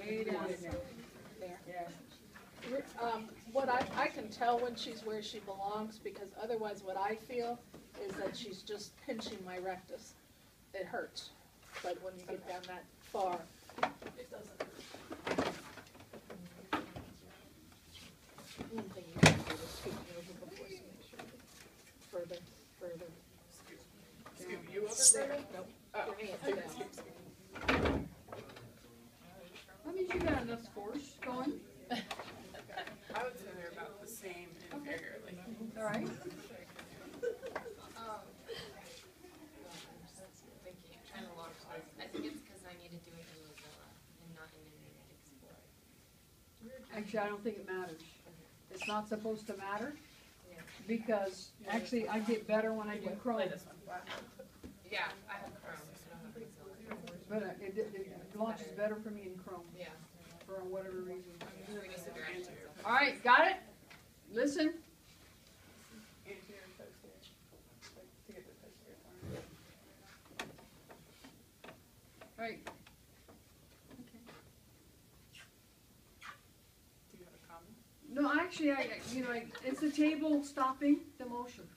way down in there. There. Yeah. What I can tell when she's where she belongs, because otherwise what I feel is that she's just pinching my rectus. It hurts, but when you get down that far, it doesn't hurt. One thing you can do is scoot me over before, so make sure. Further. Scoop you over There. there? Nope. Oh. Your hands down. That means you got enough force going. I would say they're about the same inferiorly. All right. Thinking, trying to lock eyes. I think it's because I need to do it in Mozilla and not in Internet Explorer. Actually, I don't think it matters. It's not supposed to matter Yeah. because actually I get better when I do Chrome. Play this one. Wow. Yeah, I have Chrome. I don't have Mozilla. But it launches better for me in Chrome Yeah. for whatever reason. We disagree. All right, got it? Listen. Anterior, posterior. Like, to get the posterior one. All right. Do you have a comment? No, actually, it's the table stopping the motion.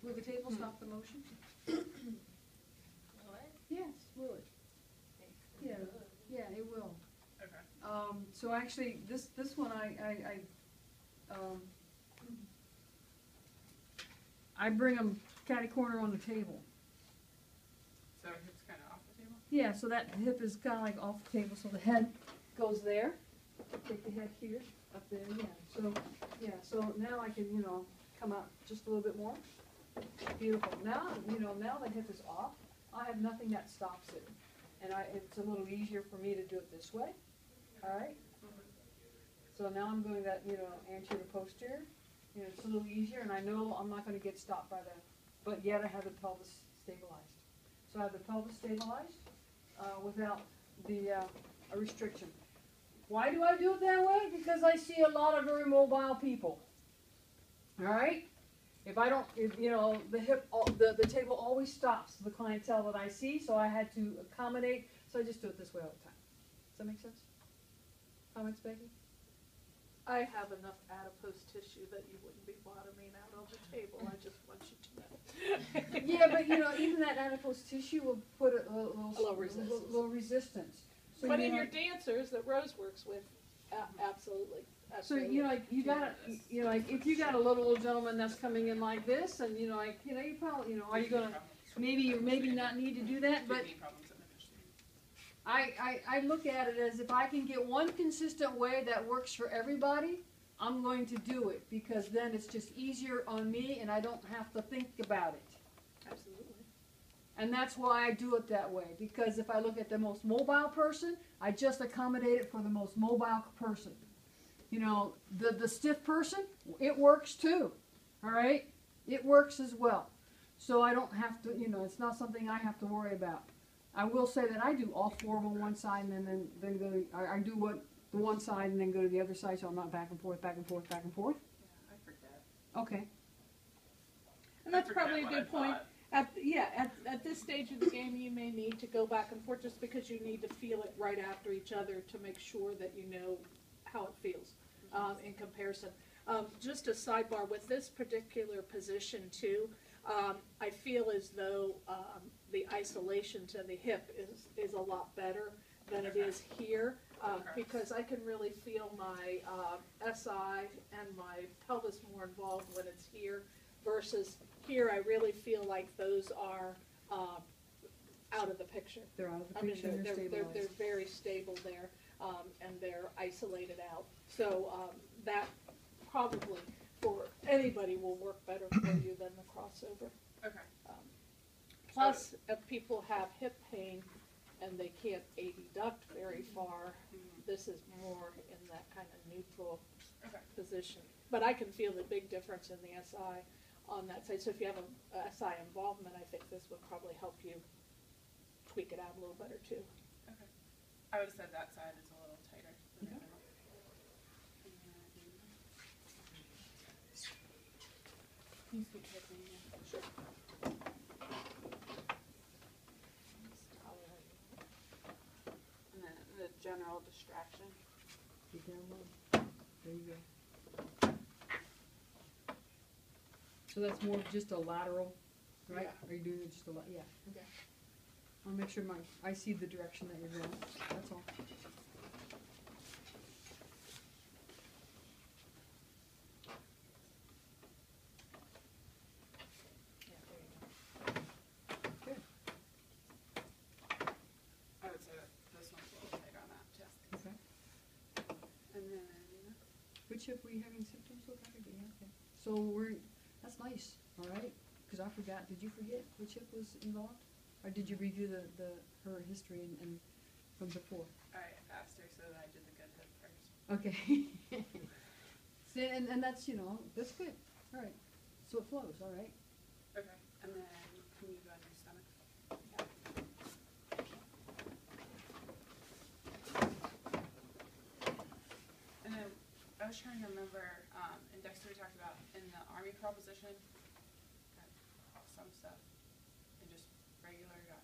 Will the table stop the motion? What? Yes, will it? Yeah, it will. Okay. So actually, this one I bring them catty corner on the table. So it's kind of off the table? Yeah, so that hip is kind of like off the table, so the head goes there. Take the head here, up there, so now I can, come out just a little bit more. Beautiful. Now, now the hip is off. I have nothing that stops it. And it's a little easier for me to do it this way. All right? So now I'm doing that, anterior to posterior. It's a little easier, and I know I'm not going to get stopped by that. But yet I have the pelvis stabilized. So I have the pelvis stabilized without the a restriction. Why do I do it that way? Because I see a lot of very mobile people. All right? If I don't, the hip, the table always stops the clientele that I see, so I had to accommodate, so I just do it this way all the time. Does that make sense? Comments, Becky? I have enough adipose tissue that you wouldn't be bottoming out on the table. I just want you to know. Yeah, but even that adipose tissue will put a little resistance. little resistance. So, But in your dancers that Rose works with, absolutely. so you gotta, if you got a little gentleman that's coming in like this, and you probably, are you gonna maybe not need to do that, but Kidney problems in the history. I look at it as if I can get one consistent way that works for everybody, I'm going to do it, because then it's just easier on me and I don't have to think about it. Absolutely. And that's why I do it that way, because if I look at the most mobile person, I just accommodate it for the most mobile person. The stiff person, it works too, all right? It works as well. So I don't have to, it's not something I have to worry about. I will say that I do all four on one side and then go to, I do the one side and then go to the other side, so I'm not back and forth, back and forth, back and forth. Yeah, I forget. Okay. And that's I forget probably a what good I point. thought. At this stage of the game, you may need to go back and forth just because you need to feel it right after each other to make sure that you know how it feels in comparison. Just a sidebar, with this particular position too, I feel as though the isolation to the hip is a lot better than it is here, because I can really feel my SI and my pelvis more involved when it's here versus here. I really feel like those are out of the picture. They're out of the I mean, picture, and they're stabilized. they're very stable there, and they're isolated out. So that probably for anybody will work better for you than the crossover. Okay. Plus, if people have hip pain and they can't adduct very far, this is more in that kind of neutral position. But I can feel the big difference in the SI on that side. So if you have a SI involvement, I think this would probably help you tweak it out a little better too. Okay. I would have said that side is a little tighter than the other. Can you speak with me? Sure. general distraction. Get down low. There you go. So that's more of just a lateral, right? Yeah. Are you doing it just a yeah, okay. I'll make sure I see the direction that you're going, that's all. Yeah, there you go. Good. I would say that this one's a little tight on that too. Okay. And then, Which hip were you having symptoms with? Yeah, okay. So that's nice, all right? Because I forgot, did you forget which hip was involved? Or did you review her history and from before? I asked her so that I did the good hip first. Okay. See, and that's, that's good, all right. So it flows, all right? Okay. And then, can you go on your stomach? And then, I was trying to remember, and Dexter we talked about in the army crawl position, got some stuff, and just regular got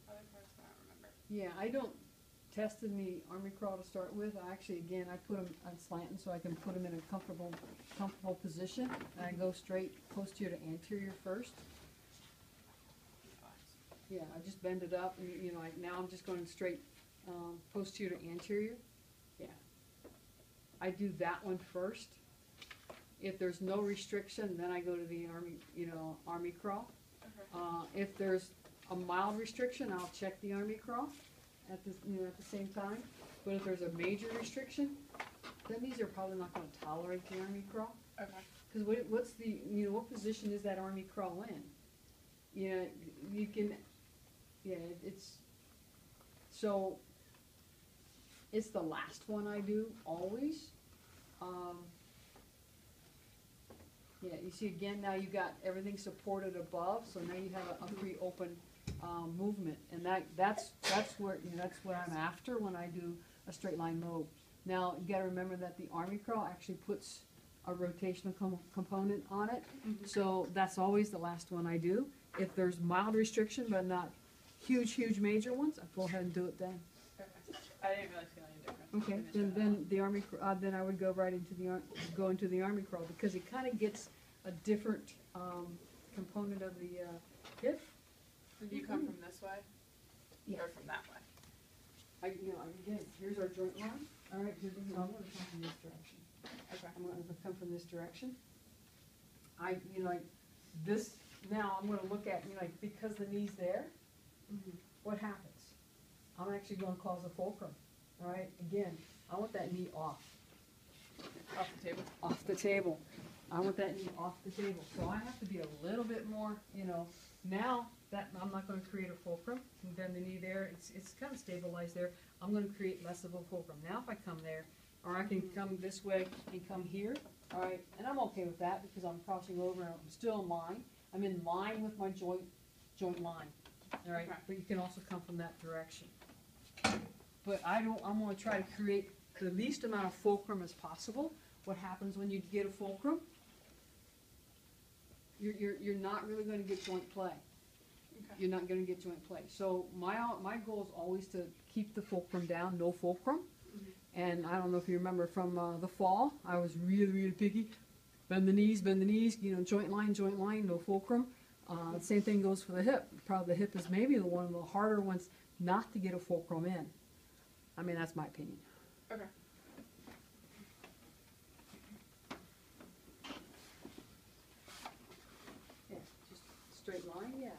other parts, but I don't remember. Yeah, I don't test in the army crawl to start with. I actually, again, I put them on slanting so I can put them in a comfortable position. And I go straight posterior to anterior first. Yeah, I just bend it up, and now I'm just going straight posterior to anterior. Yeah, I do that one first. If there's no restriction, then I go to the army crawl. Okay. If there's a mild restriction, I'll check the army crawl at the same time. But if there's a major restriction, that means they're probably not going to tolerate the army crawl. Okay. Because what's the what position is that army crawl in? You can, it's the last one I do always. You see again now you got everything supported above, so now you have a free open movement, and that's where that's what I'm after when I do a straight line mob. Now you got to remember that the army crawl actually puts a rotational component on it, so that's always the last one I do. If there's mild restriction but not huge major ones, I go ahead and do it then. Okay. I didn't really feel any difference. Okay, between the two. then the army then I would go right into the army crawl, because it kind of gets a different component of the hip. And you come from this way? Yeah. Or from that way? Again, here's our joint line. All right, so I'm going to come from this direction. Okay. I'm going to come from this direction. This, now I'm going to look at, because the knee's there, what happens? I'm actually going to cause a fulcrum. All right, again, I want that knee off. Off the table? Off the table. I want that knee off the table. So I have to be a little bit more, now that I'm not going to create a fulcrum, and then the knee there, it's kind of stabilized there. I'm going to create less of a fulcrum. Now if I come there, or I can come this way and come here, all right, and I'm okay with that because I'm crossing over and I'm still in line. I'm in line with my joint line, all right, Okay. but you can also come from that direction. But I'm going to try to create the least amount of fulcrum as possible. What happens when you get a fulcrum? You're not really going to get joint play. Okay. You're not going to get joint play. So my goal is always to keep the fulcrum down, no fulcrum. And I don't know if you remember from the fall, I was really picky. Bend the knees, joint line, no fulcrum. The same thing goes for the hip. Probably the hip is maybe one of the harder ones not to get a fulcrum in. I mean, that's my opinion. Okay. Yeah, just straight line, yeah.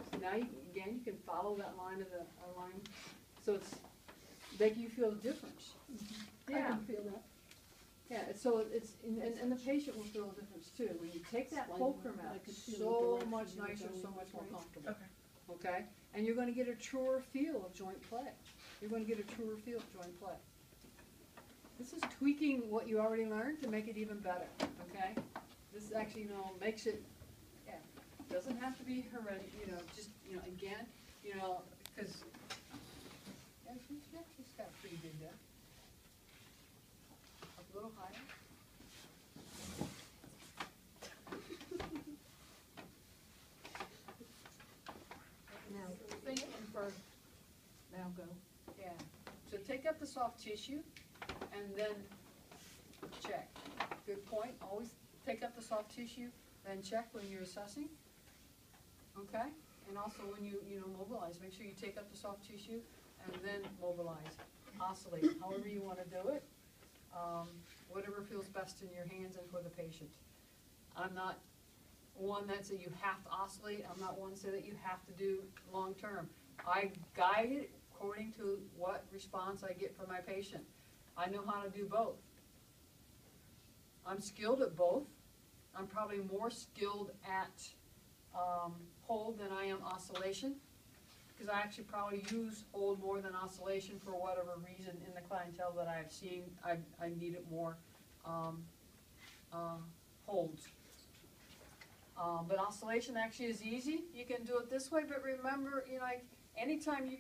So now you can follow that line of the line. So it's make you feel the difference. I can feel that. Yeah, so and the patient will feel a difference too. When you take that fulcrum out, I could it's feel so the direction much you were nicer, so going, much more right? comfortable. Okay. Okay? And you're gonna get a truer feel of joint play. You're gonna get a truer feel of joint play. This is tweaking what you already learned to make it even better, okay? This actually, makes it, doesn't have to be hereditary, just, again, because, she's got a pretty good depth. Up a little higher. Now, thinking for, now go. Yeah, to take up the soft tissue and then check. Good point, always take up the soft tissue, then check when you're assessing. Okay, and also when you mobilize, make sure you take up the soft tissue and then mobilize, oscillate, however you wanna do it. Whatever feels best in your hands and for the patient. I'm not one that say you have to oscillate, I'm not one to say that you have to do long-term. I guide it according to what response I get from my patient. I know how to do both. I'm skilled at both. I'm probably more skilled at hold than I am oscillation, because I actually probably use hold more than oscillation for whatever reason in the clientele that I've seen. I need it more holds. But oscillation actually is easy. You can do it this way, but remember, like anytime you